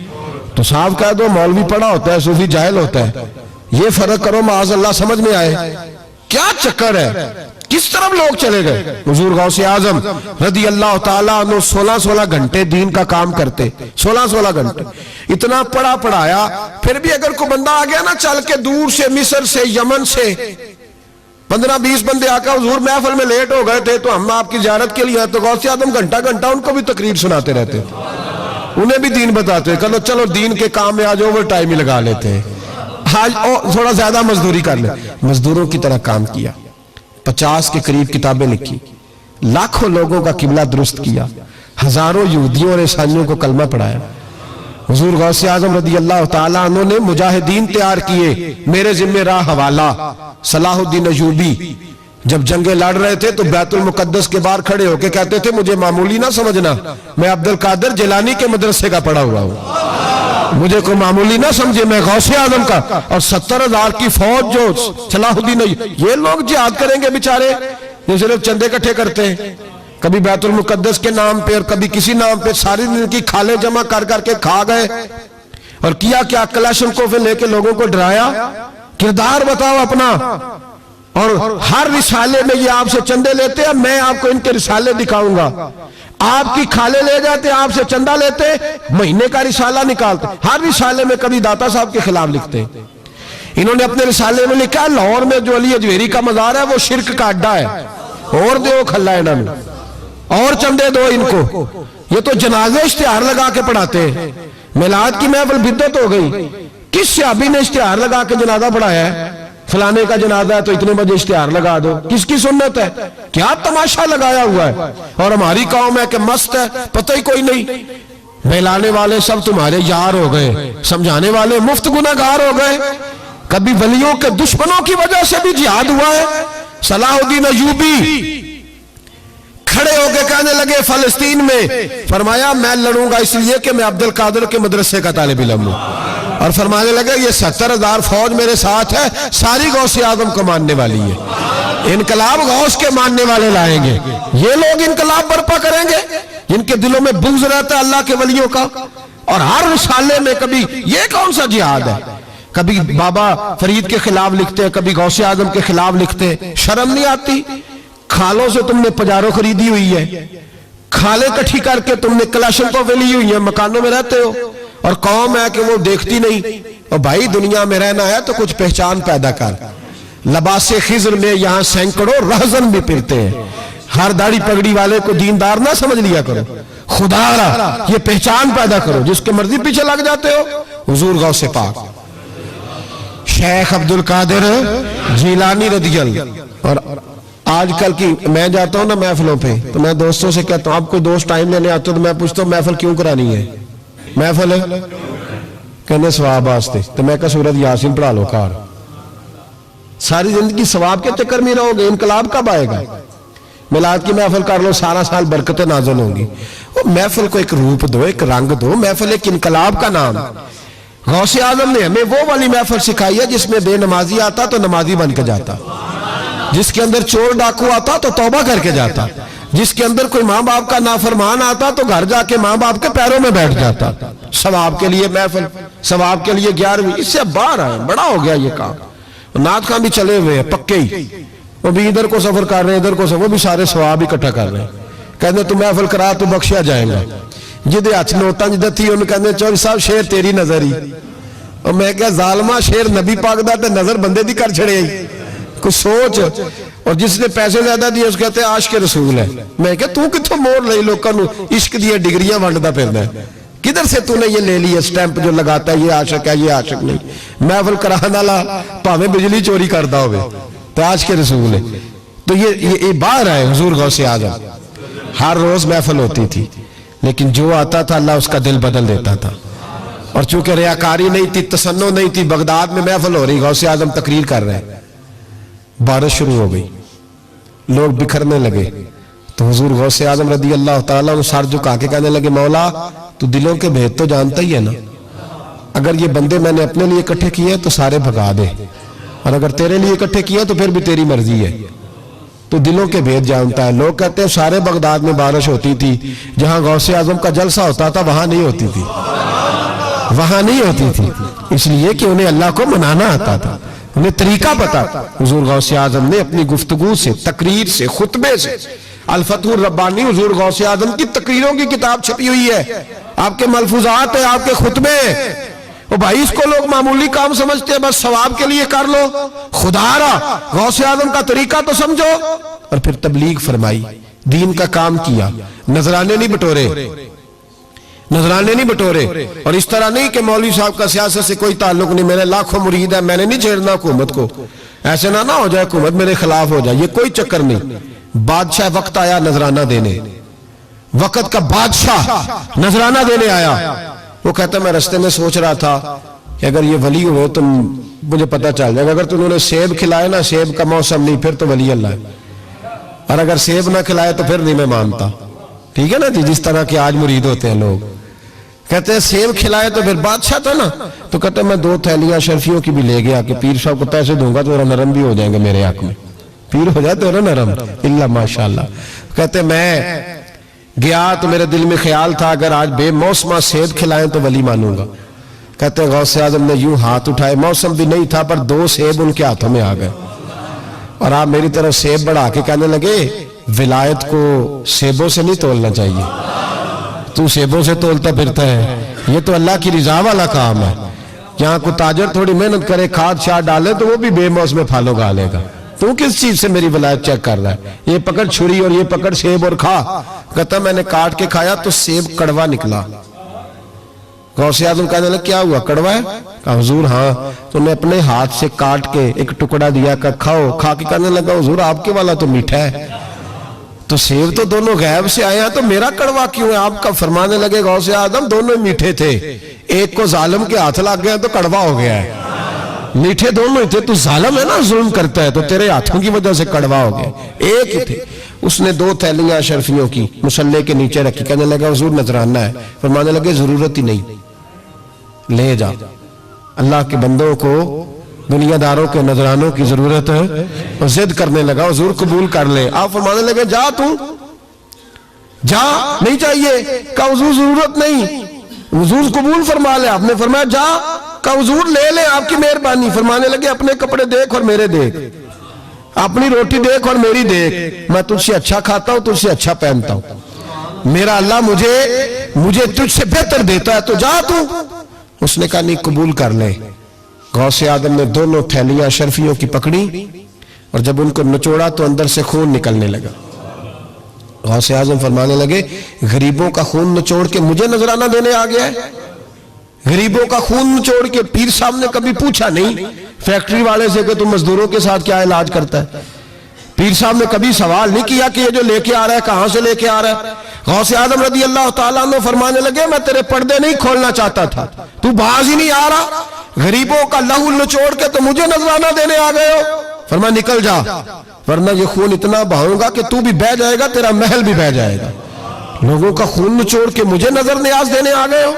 تو صاحب کہہ دو مولوی پڑھا ہوتا ہے صوفی جاہل ہوتا ہے. یہ فرق کرو معاذ اللہ سمجھ میں آئے. کیا چکر ہے؟ کس طرف لوگ چلے گئے؟ حضور غوث اعظم رضی اللہ تعالیٰ عنہ 16 گھنٹے دین کا کام کرتے. 16 گھنٹے اتنا پڑھایا. پھر بھی اگر کوئی بندہ آ گیا نا چل کے دور سے، مصر سے، یمن سے 15-20 بندے آ کر حضور محفل میں لیٹ ہو گئے تھے تو ہم آپ کی زیارت کے لیے آئے، تو غوث اعظم گھنٹہ ان کو بھی تقریر سناتے رہتے تھے، انہیں بھی دین بتاتے. چلو دین کے کام میں آج اوور ٹائم ہی لگا لیتے ہیں، آج تھوڑا زیادہ مزدوری کر لیں. مزدوروں کی طرح کام کیا. 50 کے قریب کتابیں لکھی، لاکھوں لوگوں کا قبلہ درست کیا، ہزاروں یہودیوں اور عیسائیوں کو کلمہ پڑھایا. حضور غوث اعظم رضی اللہ تعالیٰ عنہ نے مجاہدین تیار کیے. میرے ذمہ راہ حوالہ صلاح الدین ایوبی جب جنگیں لڑ رہے تھے تو بیت المقدس کے باہر کھڑے ہو کے کہتے تھے مجھے معمولی نہ سمجھنا، میں عبد القادر جیلانی کے مدرسے کا پڑھا ہوا ہوں، مجھے کوئی معمولی نہ سمجھے، میں غوث اعظم کا. اور 70,000 کی فوج جو صلاح الدین، یہ لوگ جہاد کریں گے بیچارے جو صرف چندے اکٹھے کرتے ہیں، کبھی بیت المقدس کے نام پہ اور کبھی کسی نام پہ ساری دن کی کھالیں جمع کر کے کھا گئے. اور کیا کلاشنکوف لے کے لوگوں کو ڈرایا. کردار بتاؤ اپنا. اور ہر رسالے میں یہ آپ سے چندے لیتے ہیں، میں آپ کو ان کے رسالے دکھاؤں گا. آپ کی کھالے لے جاتے، آپ سے چندہ لیتے، مہینے کا رسالہ نکالتے. ہر رسالے میں کبھی داتا صاحب کے خلاف لکھتے. انہوں نے اپنے رسالے میں لکھا لاہور میں جو علی اجویری کا مزار ہے وہ شرک کا اڈا ہے، اور دیو کھلا ہے انہوں نے، اور چندے دو ان کو. یہ تو جنازے اشتہار لگا کے پڑھاتے ہیں. میلاد کی محفل بدعت ہو گئی. کس صحابی نے اشتہار لگا کے جنازہ پڑھایا ہے؟ فلانے کا جنازہ ہے تو اتنے بجے اشتہار لگا دو. کس کی سنت ہے؟ کیا تماشا لگایا ہوا ہے. اور ہماری قوم ہے کہ مست ہے، پتہ ہی کوئی نہیں. بہلانے والے سب تمہارے یار ہو گئے، سمجھانے والے مفت گناہگار ہو گئے. کبھی ولیوں کے دشمنوں کی وجہ سے بھی جہاد ہوا ہے. صلاح الدین ایوبی کھڑے ہو کے کہنے لگے فلسطین میں، فرمایا میں لڑوں گا اس لیے کہ میں عبد القادر کے مدرسے کا طالب علم ہوں، اور فرمانے لگے یہ 70,000 فوج میرے ساتھ ہے، ساری غوث اعظم کو ماننے والی ہے، انقلاب غوث کے ماننے والے لائیں گے، یہ لوگ انقلاب برپا کریں گے جن کے دلوں میں بغض رہتا ہے اللہ کے ولیوں کا۔ اور ہر رسالے میں کبھی یہ کون سا جہاد ہے، کبھی بابا فرید کے خلاف لکھتے، کبھی غوث اعظم کے خلاف لکھتے، شرم نہیں آتی؟ کھالوں سے تم نے پجارو خریدی ہوئی ہے، کھالیں کٹھی کر کے تم نے کلاشنکوف لی ہوئی ہیں، مکانوں میں رہتے ہو، اور قوم ہے کہ وہ دیکھتی نہیں۔ اور بھائی دنیا میں رہنا ہے تو کچھ پہچان پیدا کر۔ لباس خضر میں یہاں سینکڑوں رہزن بھی پھرتے ہیں، ہر داڑھی پگڑی والے کو دیندار نہ سمجھ لیا کرو، خدا را یہ پہچان پیدا کرو، جس کے مرضی پیچھے لگ جاتے ہو۔ حضور غوث پاک شیخ عبد القادر جیلانی رضی اللہ۔ اور آج کل کی میں جاتا ہوں نا محفلوں پہ تو میں دوستوں سے کہتا ہوں، آپ کوئی دوست ٹائم لینے آتے تو میں پوچھتا ہوں محفل کیوں کرانی ہے؟ محفل کہنے ثواب واسطے، تو میں کہا سورۃ یاسین پڑھا لو کار، ساری زندگی ثواب کے چکر میں رہو گے، انقلاب کب آئے گا؟ میلاد کی محفل کر لو، سارا سال برکتیں نازل ہوں گی۔ وہ محفل کو ایک روپ دو، ایک رنگ دو، محفل ایک انقلاب کا نام۔ غوث اعظم نے ہمیں وہ والی محفل سکھائی ہے جس میں بے نمازی آتا تو نمازی بن کے جاتا، جس کے اندر چور ڈاکو آتا تو توبہ کر کے جاتا، جس کے اندر کوئی ماں باپ کا نافرمان آتا تو گھر جا کے ماں باپ کے پیروں میں بیٹھ جاتا۔ ثواب کے لیے محفل، ثواب کے لیے 11ویں، اس سے باہر آئے، بڑا ہو گیا یہ کام۔ نعت خان بھی چلے ہوئے ہیں پکے ہی، وہ بھی ادھر کو سفر کر رہے ہیں، ادھر کو سفر، وہ بھی سارے ثواب اکٹھا کر رہے ہیں، کہتے تو محفل کرا تو بخشیا جائے گا۔ جدے ہاتھ نوٹاں جدہ تھی انہوں کہتے چوری صاحب شیر تیری نظر ہی، اور میں کہا ظالمہ شیر نبی پاک دا تے نظر بندے دی کر چھڑے ہی، کچھ سوچ۔ اور جس نے پیسے زیادہ دیے اس کہتے ہیں عاشق رسول ہے۔ میں کہا تو کتھوں مور لئی لوکاں نو عشق دیے ڈگریاں ونڈدا پھردا ہے، کدھر سے تو نے یہ لے لی ہے سٹیمپ جو لگاتا ہے یہ عاشق ہے یہ عاشق نہیں؟ محفل کرانے والا بھاویں بجلی چوری کردا ہوئے تو عاشق رسول ہے۔ تو یہ باہر آئے حضور غوث اعظم، ہر روز محفل ہوتی تھی، لیکن جو آتا تھا اللہ اس کا دل بدل دیتا تھا۔ اور چونکہ ریاکاری نہیں تھی، تسنع نہیں تھی، بغداد میں محفل ہو رہی، غوث اعظم تقریر کر رہے ہیں، بارش شروع ہو گئی، لوگ بکھرنے لگے، تو حضور غوث اعظم رضی اللہ تعالیٰ عنہ سر جھکا کے کہنے لگے مولا تو دلوں کے بھید تو جانتا ہی ہے نا، اگر یہ بندے میں نے اپنے لیے اکٹھے کیے تو سارے بھگا دے، اور اگر تیرے لیے اکٹھے کیے تو پھر بھی تیری مرضی ہے، تو دلوں کے بھید جانتا ہے۔ لوگ کہتے ہیں سارے بغداد میں بارش ہوتی تھی، جہاں غوث اعظم کا جلسہ ہوتا تھا وہاں نہیں ہوتی تھی، وہاں نہیں ہوتی تھی، اس لیے کہ انہیں اللہ کو منانا آتا تھا، انہیں طریقہ پتا۔ حضور غوث اعظم نے اپنی گفتگو سے، تقریر سے، خطبے سے، الفتح الربانی حضور غوث اعظم کی تقریروں کی کتاب چھپی ہوئی ہے، آپ کے ملفوظات ہیں، آپ کے خطبے۔ وہ بھائی اس کو لوگ معمولی کام سمجھتے ہیں، بس ثواب کے لیے کر لو، خدا را غوث اعظم کا طریقہ تو سمجھو۔ اور پھر تبلیغ فرمائی، دین کا کام کیا، نذرانے نہیں بٹورے، نذرانے نہیں بٹورے، اور اس طرح نہیں کہ مولوی صاحب کا سیاست سے کوئی تعلق نہیں، میرے لاکھوں مرید ہیں، میں نے نہیں چھیڑنا حکومت کو، ایسے نہ ہو جائے حکومت میرے خلاف ہو جائے، یہ کوئی چکر نہیں۔ بادشاہ وقت آیا نذرانہ دینے، وقت کا بادشاہ نذرانہ دینے آیا، وہ کہتا میں رستے میں سوچ رہا تھا کہ اگر یہ ولی ہوئے تو مجھے پتہ چل جائے گا، اگر تو انہوں نے سیب کھلائے نا، سیب کا موسم نہیں، پھر تو ولی اللہ ہے، اور اگر سیب نہ کھلائے تو پھر نہیں میں مانتا۔ ٹھیک ہے نا جی، جس طرح کے آج مرید ہوتے ہیں لوگ، کہتے ہیں سیب کھلائے تو پھر بادشاہ تھا نا، تو کہتے ہیں میں 2 تھیلیاں شرفیوں کی بھی لے گیا کہ پیر صاحب کو پیسے دوں گا تو ذرا نرم بھی ہو جائیں گے میرے حق میں، پیر ہو جائے تو ذرا نرم، اللہ ماشاءاللہ۔ کہتے ہیں میں گیا تو میرے دل میں خیال تھا اگر آج بے موسمہ سیب کھلائیں تو ولی مانوں گا۔ کہتے ہیں غوث اعظم نے یوں ہاتھ اٹھائے، موسم بھی نہیں تھا پر 2 سیب ان کے ہاتھوں میں آ گئے، اور آپ میری طرف سیب بڑھا کے کہنے لگے ولایت کو سیبوں سے نہیں تولنا چاہیے، تو سیبوں سے تولتا پھرتا ہے، یہ تو اللہ کی رضا والا کام ہے۔ یہاں کو تاجر تھوڑی محنت کرے، کھاد شاد ڈالے تو وہ بھی بے موسم پھل اگا لے گا، تو کس چیز سے میری ولایت چیک کر رہا ہے؟ یہ پکڑ چھری اور یہ پکڑ سیب اور کھا۔ کہتا میں نے کاٹ کے کھایا تو سیب کڑوا نکلا۔ غوث اعظم کہنے لگا کیا ہوا، کڑوا ہے؟ کہا حضور ہاں۔ تو نے اپنے ہاتھ سے کاٹ کے ایک ٹکڑا دیا، کہا کھاؤ۔ کھا کے کہنے لگا حضور آپ کے والا تو میٹھا ہے، تو سیب تو دونوں غیب سے آئے ہیں تو میرا کڑوا کیوں ہے؟ آپ کا فرمانے لگے غوث اعظم دونوں میٹھے تھے، ایک کو ظالم کے ہاتھ لگ گیا تو کڑوا ہو گیا ہے، میٹھے دونوں ہی تھے، تو ظالم ہے نا، ظلم کرتا ہے تو تیرے ہاتھوں کی وجہ سے کڑوا ہو گیا، ایک ہی تھے۔ اس نے 2 تھیلیاں اشرفیوں کی مصلے کے نیچے رکھی، کہنے لگا حضور نذرانہ ہے، فرمانے لگے ضرورت ہی نہیں، لے جا۔ اللہ کے بندوں کو دنیا داروں کے نذرانوں کی ضرورت ہے، اور ضد کرنے لگا حضور قبول کر لے۔ آپ فرمانے لگے جا تو جا، نہیں چاہیے، کہا حضور ضرورت نہیں، حضور قبول فرما لے۔ آپ نے فرمایا جا، کہا حضور لے لے، آپ کی مہربانی۔ فرمانے لگے اپنے کپڑے دیکھ اور میرے دیکھ، اپنی روٹی دیکھ اور میری دیکھ، میں تجھ سے اچھا کھاتا ہوں، تجھ سے اچھا پہنتا ہوں، میرا اللہ مجھے تجھ سے بہتر دیتا ہے، تو جا تو۔ اس نے کہا نہیں، قبول کر لے۔ غوث اعظم نے دونوں تھیلیاں اشرفیوں کی پکڑی، اور جب ان کو نچوڑا تو اندر سے خون نکلنے لگا۔ غوث اعظم فرمانے لگے غریبوں کا خون نچوڑ کے مجھے نذرانہ دینے آ گیا ہے؟ غریبوں کا خون نچوڑ کے؟ پیر صاحب نے کبھی پوچھا نہیں فیکٹری والے سے کہ تم مزدوروں کے ساتھ کیا علاج کرتا ہے؟ پیر صاحب نے کبھی سوال نہیں کیا کہ یہ جو لے کے آ رہا ہے کہاں سے لے کے آ رہا ہے؟ غوث اعظم رضی اللہ تعالیٰ عنہ فرمانے لگے میں تیرے پردے نہیں کھولنا چاہتا تھا، تو باز ہی نہیں آ رہا، غریبوں کا لہو نچوڑ کے تو مجھے نذرانہ دینے آ گئے ہو؟ فرمایا نکل جا، ورنہ یہ خون اتنا بہاؤں گا کہ تو بھی بہہ جائے گا، تیرا محل بھی بہہ جائے گا۔ لوگوں کا خون نچوڑ کے مجھے نظر نیاز دینے آ گئے ہو؟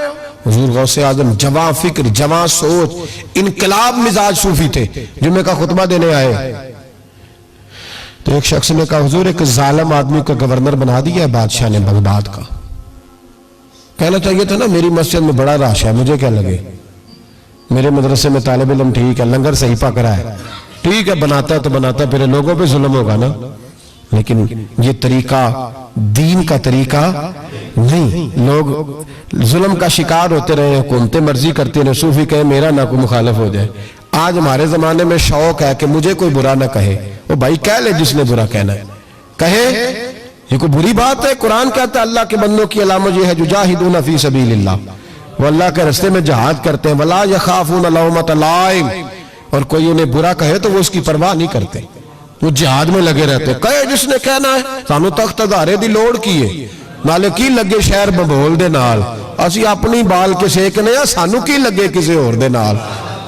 حضور غوث اعظم جواں فکر، جواں سوچ، انقلاب مزاج صوفی تھے، جمعے کا خطبہ دینے آئے تو ایک شخص نے کہا حضور ایک ظالم آدمی کو گورنر بنا دیا ہے بادشاہ نے بغداد کا، کہنا چاہیے تھا نا میری مسجد میں بڑا رش ہے، مجھے کیا لگے، میرے مدرسے میں طالب علم ٹھیک ہے، لنگر صحیح پک رہا ہے، ٹھیک ہے بناتا ہے تو بناتا ہے، پھر لوگوں پہ ظلم ہوگا نا، لیکن یہ طریقہ دین کا طریقہ نہیں۔ لوگ ظلم کا شکار ہوتے رہے، حکومتیں مرضی کرتی رہے، صوفی کہے میرا نہ کوئی مخالف ہو جائے۔ آج ہمارے زمانے میں شوق ہے کہ مجھے کوئی برا نہ کہے، وہ بھائی کہہ لے جس نے برا کہنا ہے کہے، یہ کوئی بری بات ہے؟ قرآن کہتا ہے اللہ کے بندوں کی علامت یہ ہے جاہدون فی سبیل اللہ، وہ اللہ کے راستے میں جہاد کرتے ہیں، ولا یخافون لومۃ لائم، اور کوئی انہیں برا کہے تو وہ اس کی پرواہ نہیں کرتے، وہ جہاد میں لگے رہتے، کہے جس نے کہنا ہے، سانو تخت ادارے دی لوڑ کی ہے، نالے کی لگے شہر ببول دے نال، اسی اپنی بال کے سیکنے ہیں، سانو کی لگے کسی اور دے نال،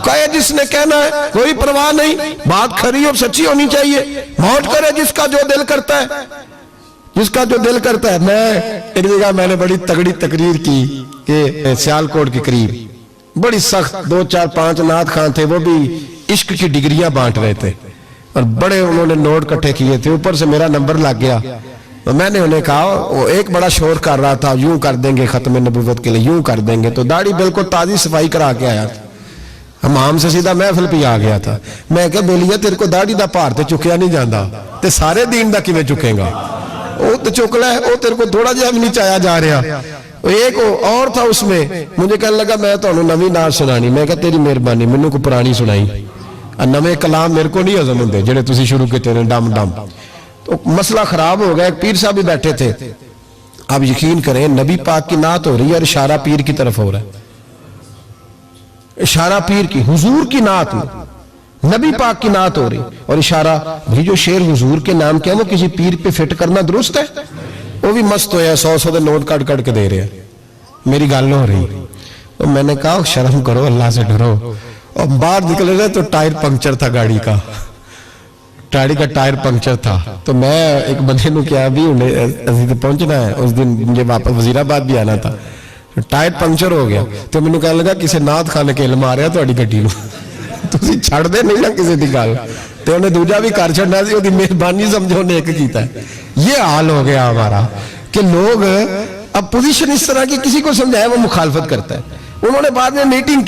کہے جس نے کہنا ہے، کوئی پرواہ نہیں، بات کھری اور سچی ہونی چاہیے، موت کرے جس کا جو دل کرتا ہے، جس کا جو دل کرتا ہے۔ ایک جگہ میں نے بڑی تگڑی تقریر کی کہ سیالکوٹ کے قریب بڑی سخت 2 4 5 نعت خان تھے، وہ بھی عشق کی ڈگریاں بانٹ رہے تھے، اور بڑے انہوں نے نوٹ کٹھے کیے تھے، اوپر سے میرا نمبر لگ گیا، تو میں نے انہیں کہا، وہ ایک بڑا شور کر رہا تھا یوں کر دیں گے ختم نبوت کے لیے، یوں کر دیں گے، تو داڑھی بالکل تازی صفائی کرا کے آیا تھا، ہمام سے سیدھا محفل پہ آ گیا تھا، میں کہا بیلیہ تیرے کو داڑھی دا پار تے چکیا نہیں جاندہ تے سارے دین دا کیویں چکیں گا، وہ تو چک لے، وہ تیرے کو تھوڑا جہا بھی نہیں چایا جا رہا۔ ایک اور تھا اس میں، مجھے کہنے لگا میں تو انہوں نوی نار سنانی، میں کہا تیری مہربانی منوں کو پرانی سنائی، نوے کلام میرے کو نہیں ہضم ہوندے جڑے تسی شروع کیتے ہیں ڈم ڈم، تو مسئلہ خراب ہو گیا۔ ایک پیر صاحب بھی بیٹھے تھے، آپ یقین کریں نبی پاک کی نعت ہو رہی ہے اور اشارہ پیر کی طرف ہو رہا ہے، اشارہ پیر کی، حضور کی نعت میں نبی پاک کی نعت ہو رہی اور اشارہ، بھی جو شعر حضور کے نام کیا وہ کسی پیر پہ فٹ کرنا درست ہے؟ وہ بھی مست ہویا 100 دے نوٹ کٹ کٹ کے دے رہے ہیں، میری گل ہو رہی، تو میں نے کہا شرم کرو، اللہ سے ڈرو، اور باہر نکلے رہے تو ٹائر پنکچر تھا گاڑی کا، گاڑی کا ٹائر پنکچر تھا، تو میں ایک بندے نو کیا بھی انہیں پہنچنا ہے، اس دن مجھے واپس وزیرآباد بھی آنا تھا، ٹائر پنکچر ہو گیا، تو میں نے کہنے لگا کسی نعت خانے کے علم آ رہا تھوڑی گڈی نو، تسی چھڑ دے نہیں نا کسی دی گل، تو انہیں دوجا بھی کر چھڑنا سی، وہ دی مہربانی سمجھو نے ایک کیتا ہے۔ یہ حال ہو گیا ہمارا کہ لوگ اب پوزیشن اس طرح کی کسی کو سمجھائے وہ مخالفت کرتا ہے۔ انہوں نے بعد میں میٹنگ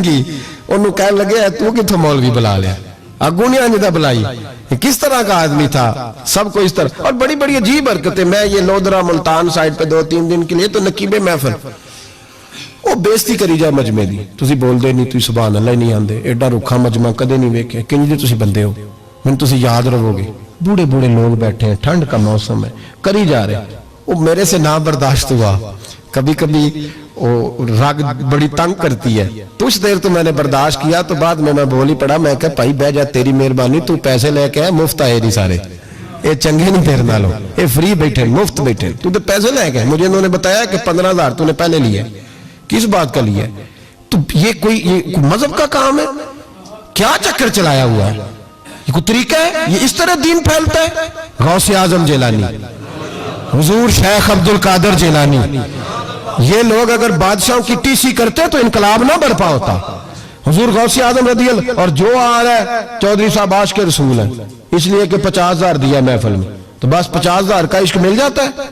کی، انہوں کہنے لگے تو کتھوں مولوی بلا لیا، اگوں نہیں آنجدہ بلائی، کس طرح کا آدمی تھا، سب کو اس طرح، اور بڑی بڑی عجیب حرکتیں۔ میں یہ لودرا ملتان سائٹ پہ 2-3 دن کے لیے تو نقیب محفل، وہ بےزتی کری جائے مجمع دی، تسی بول دے نہیں، تسی سبحان اللہ ہی نہیں آندے، ایڈا رکھا مجمع کدے نہیں ویکھے، کنج دے تسی بندے ہو، میں تسی یاد رہو گے، بوڑھے بوڑھے لوگ بیٹھے ہیں، ٹھنڈ کا موسم ہے، کری جا رہے، وہ میرے سے نہ برداشت ہوا، کبھی کبھی وہ رگ بڑی تنگ کرتی ہے، کچھ دیر تو میں نے برداشت کیا، تو بعد میں بول ہی پڑا، میں کہا بھائی بہ جا، تیری مہربانی، تو پیسے لے کے آئے، مفت آئے نہیں سارے، یہ چنگے نہیں پھر نہ لو، یہ فری بیٹھے مفت بیٹھے، تو پیسے لے کے، مجھے انہوں نے بتایا کہ 15,000 تو نے پہلے لیا، کس بات کا لیا ہے؟ تو یہ کوئی مذہب کا کام ہے؟ کیا چکر چلایا ہوا ہے؟ یہ کوئی طریقہ ہے؟ یہ اس طرح دین پھیلتا ہے؟ غوث اعظم جیلانی، حضور شیخ عبد القادر جیلانی، یہ لوگ اگر بادشاہوں کی ٹی سی کرتے تو انقلاب نہ برپا ہوتا۔ حضور غوث اعظم رضی اللہ، اور جو آ رہا ہے چودھری صاحب عاشق کے رسول ہیں، اس لیے کہ 50,000 دیا محفل میں، تو بس 50,000 کا عشق مل جاتا ہے۔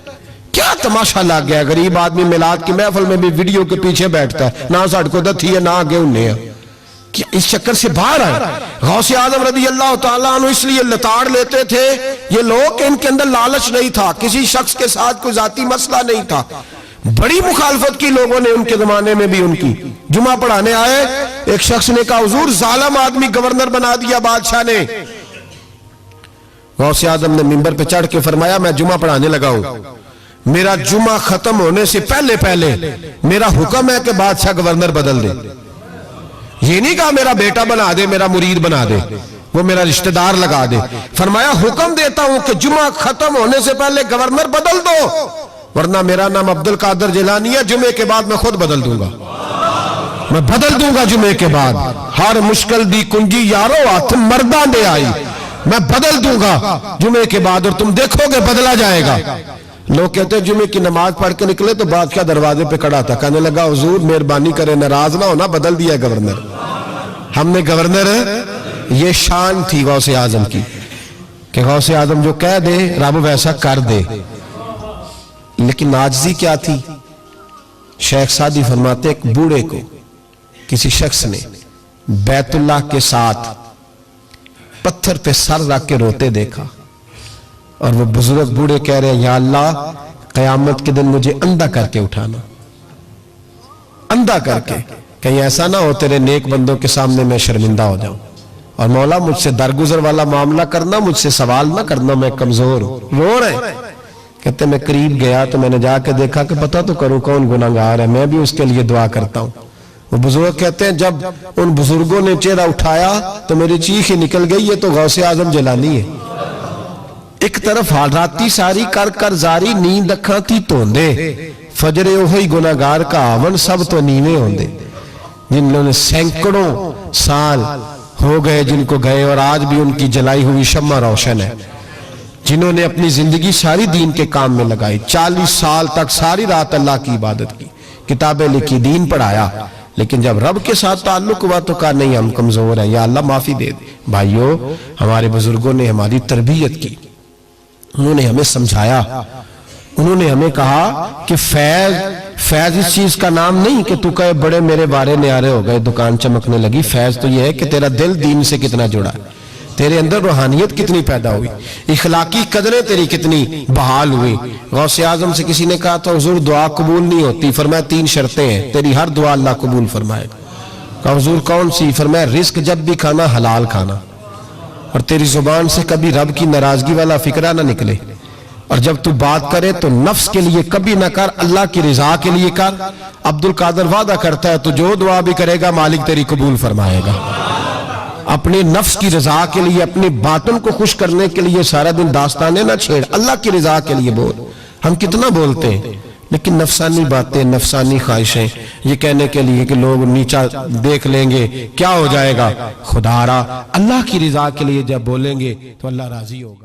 کیا تماشا لگ گیا، غریب آدمی میلاد کی محفل میں بھی ویڈیو کے پیچھے بیٹھتا ہے، نہ ساڑھ کو دتھی ہے نہ آگے انہیں ہے۔ کیا اس چکر سے باہر آئے؟ غوث اعظم رضی اللہ تعالیٰ عنہ اس لیے لتاڑ لیتے تھے یہ لوگ کہ ان کے اندر لالچ نہیں تھا، کسی شخص کے ساتھ کوئی ذاتی مسئلہ نہیں تھا۔ بڑی مخالفت کی لوگوں نے ان کے زمانے میں بھی ان کی۔ جمعہ پڑھانے آئے، ایک شخص نے کہا حضور ظالم آدمی گورنر بنا دیا بادشاہ نے۔ غوث اعظم نے منبر پہ چڑھ کے فرمایا میں جمعہ پڑھانے لگا ہوں، میرا جمعہ ختم ہونے سے پہلے میرا حکم ہے کہ بادشاہ گورنر بدل دے۔ یہ نہیں کہا میرا بیٹا بنا دے، میرا مرید بنا دے، وہ میرا رشتہ دار لگا دے۔ فرمایا حکم دیتا ہوں کہ جمعہ ختم ہونے سے پہلے گورنر بدل دو، ورنہ میرا نام عبد القادر جیلانی ہے، جمعے کے بعد میں خود بدل دوں گا، میں بدل دوں گا جمعے کے بعد۔ ہر مشکل دی کنجی یارو ہاتھ مرداں دے آئی، میں بدل دوں گا جمعے کے بعد، اور تم دیکھو گے بدلا جائے گا۔ لوگ کہتے ہیں جمعے کی نماز پڑھ کے نکلے تو بادشاہ دروازے پہ کھڑا تھا، کہنے لگا حضور مہربانی کرے ناراض نہ ہونا، بدل دیا گورنر، ہم نے گورنر۔ یہ شان تھی غوث اعظم کی کہ غوث اعظم جو کہہ دے رب ویسا کر دے۔ لیکن عاجزی کیا تھی؟ شیخ سعدی فرماتے ایک بوڑھے کو کسی شخص نے بیت اللہ کے ساتھ پتھر پہ سر رکھ کے روتے دیکھا، اور وہ بزرگ بوڑھے کہہ رہے ہیں یا اللہ قیامت کے دن مجھے اندھا کر کے اٹھانا، اندھا کر کے، کہیں ایسا نہ ہو تیرے نیک بندوں کے سامنے میں شرمندہ ہو جاؤں، اور مولا مجھ سے درگزر والا معاملہ کرنا، مجھ سے سوال نہ کرنا، میں کمزور ہوں۔ رو رہے ہیں، کہتے میں قریب گیا تو میں نے جا کے دیکھا کہ پتہ تو کروں کون گناہگار ہے، میں بھی اس کے لیے دعا کرتا ہوں۔ وہ بزرگ کہتے ہیں جب ان بزرگوں نے چہرہ اٹھایا تو میری چیخ ہی نکل گئی، یہ تو غوث اعظم جیلانی ہے۔ ایک طرف حالاتی ساری کر کر زاری، نیند اکھاں تھی توندے، فجر اوہی گناہگار کا آون سب تو نیویں ہوندے۔ جن لوگوں نے سینکڑوں سال ہو گئے جن کو گئے، اور آج بھی ان کی جلائی ہوئی شمع روشن ہے، جنہوں نے اپنی زندگی ساری دین کے کام میں لگائی، 40 سال تک ساری رات اللہ کی عبادت کی، کتابیں لکھی، دین پڑھایا، لیکن جب رب کے ساتھ تعلق ہوا تو کہا نہیں ہم کمزور ہیں، یا اللہ معافی دے دے۔ بھائیو ہمارے بزرگوں نے ہماری تربیت کی، انہوں نے ہمیں سمجھایا، انہوں نے ہمیں کہا کہ فیض اس چیز کا نام نہیں کہ تو کہے بڑے میرے بارے نیارے ہو گئے، دکان چمکنے لگی، فیض تو یہ ہے کہ تیرا دل دین سے کتنا جڑا ہے، تیرے اندر روحانیت کتنی پیدا ہوئی، اخلاقی قدریں تیری کتنی بحال ہوئی۔ غوث اعظم سے کسی نے کہا تو حضور دعا قبول نہیں ہوتی، فرمایا 3 شرطیں ہیں، تیری ہر دعا اللہ قبول فرمائے گا۔ کہا حضور کون سی؟ فرمایا رزق جب بھی کھانا حلال کھانا، اور تیری زبان سے کبھی رب کی ناراضگی والا فکرہ نہ نکلے، اور جب تو بات کرے تو نفس کے لیے کبھی نہ کر، اللہ کی رضا کے لیے کر۔ عبد القادر وعدہ کرتا ہے تو جو دعا بھی کرے گا مالک تیری قبول فرمائے گا۔ اپنے نفس کی رضا کے لیے، اپنے باطن کو خوش کرنے کے لیے سارا دن داستانے نہ چھیڑ، اللہ کی رضا کے لیے بول۔ ہم کتنا بولتے ہیں لیکن نفسانی باتیں، نفسانی خواہشیں، یہ کہنے کے لیے کہ لوگ نیچا دیکھ لیں گے کیا ہو جائے گا، خدا را اللہ کی رضا کے لیے جب بولیں گے تو اللہ راضی ہوگا۔